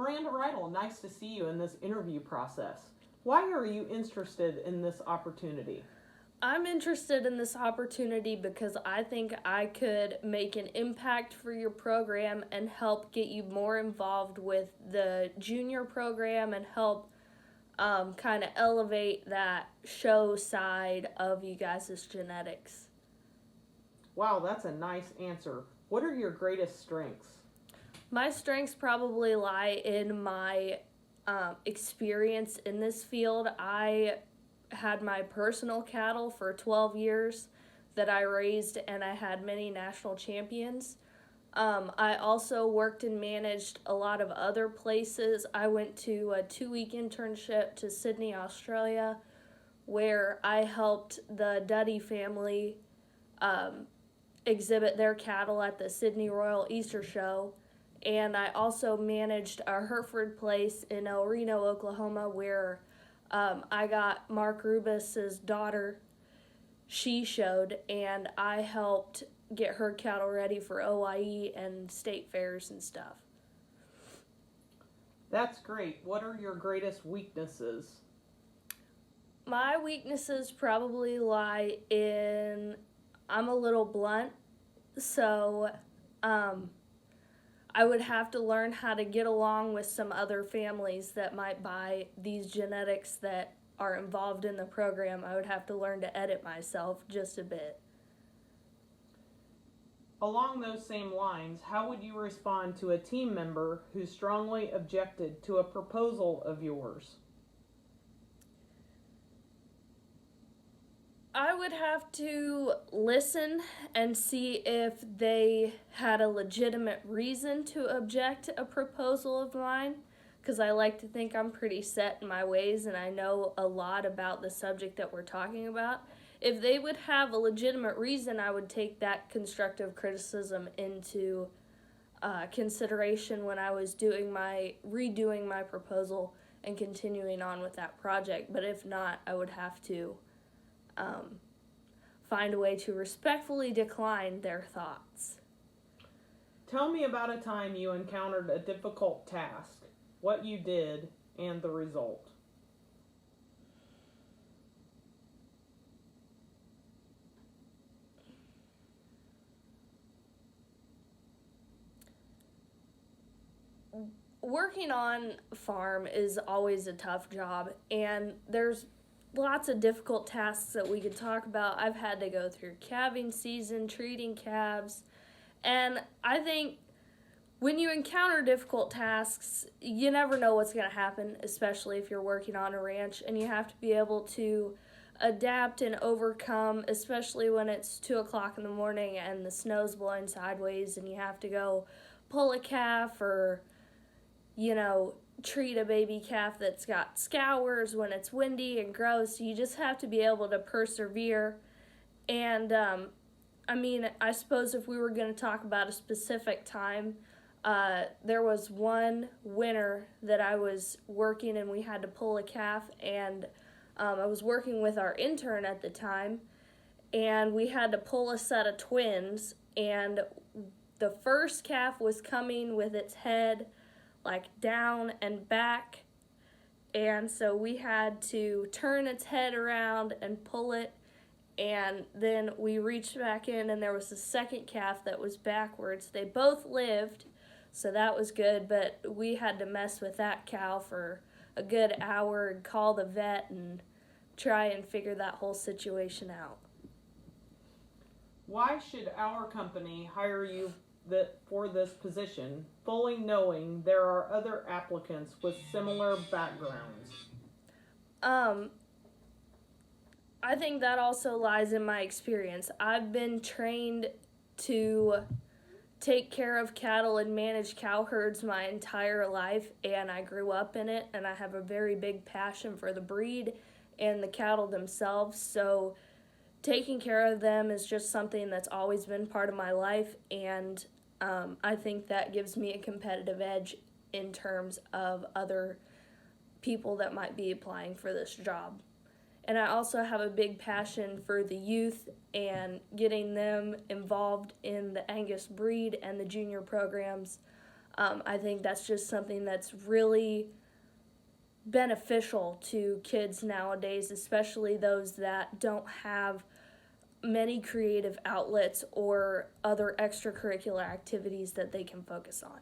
Miranda Rydell, nice to see you in this interview process. Why are you interested in this opportunity? I'm interested in this opportunity because I think I could make an impact for your program and help get you more involved with the junior program and help kind of elevate that show side of you guys' genetics. Wow, that's a nice answer. What are your greatest strengths? My strengths probably lie in my experience in this field. I had my personal cattle for 12 years that I raised, and I had many national champions. I also worked and managed a lot of other places. I went to a 2-week internship to Sydney, Australia, where I helped the Duddy family exhibit their cattle at the Sydney Royal Easter Show. And I also managed a Hereford place in El Reno, Oklahoma, where I got Mark Rubus's daughter. She showed, and I helped get her cattle ready for OIE and state fairs and stuff. That's great. What are your greatest weaknesses? My weaknesses probably lie in I'm a little blunt, so I would have to learn how to get along with some other families that might buy these genetics that are involved in the program. I would have to learn to edit myself just a bit. Along those same lines, how would you respond to a team member who strongly objected to a proposal of yours? I would have to listen and see if they had a legitimate reason to object to a proposal of mine, because I like to think I'm pretty set in my ways and I know a lot about the subject that we're talking about. If they would have a legitimate reason, I would take that constructive criticism into consideration when I was redoing my proposal and continuing on with that project. But if not, I would have to find a way to respectfully decline their thoughts. Tell me about a time you encountered a difficult task, what you did, and the result. Working on farm is always a tough job, and there's lots of difficult tasks that we could talk about. I've had to go through calving season, treating calves, and I think when you encounter difficult tasks, you never know what's going to happen, especially if you're working on a ranch, and you have to be able to adapt and overcome, especially when it's 2 o'clock in the morning and the snow's blowing sideways and you have to go pull a calf or treat a baby calf that's got scours when it's windy and gross. You just have to be able to persevere. And I suppose if we were going to talk about a specific time, there was one winter that I was working and we had to pull a calf, and I was working with our intern at the time, and we had to pull a set of twins, and the first calf was coming with its head down and back, and so we had to turn its head around and pull it, and then we reached back in and there was a second calf that was backwards. They both lived, so that was good, but we had to mess with that cow for a good hour and call the vet and try and figure that whole situation out. Why should our company hire you for this position, fully knowing there are other applicants with similar backgrounds? I think that also lies in my experience. I've been trained to take care of cattle and manage cow herds my entire life, and I grew up in it, and I have a very big passion for the breed and the cattle themselves, so taking care of them is just something that's always been part of my life, and I think that gives me a competitive edge in terms of other people that might be applying for this job. And I also have a big passion for the youth and getting them involved in the Angus breed and the junior programs. I think that's just something that's really beneficial to kids nowadays, especially those that don't have many creative outlets or other extracurricular activities that they can focus on.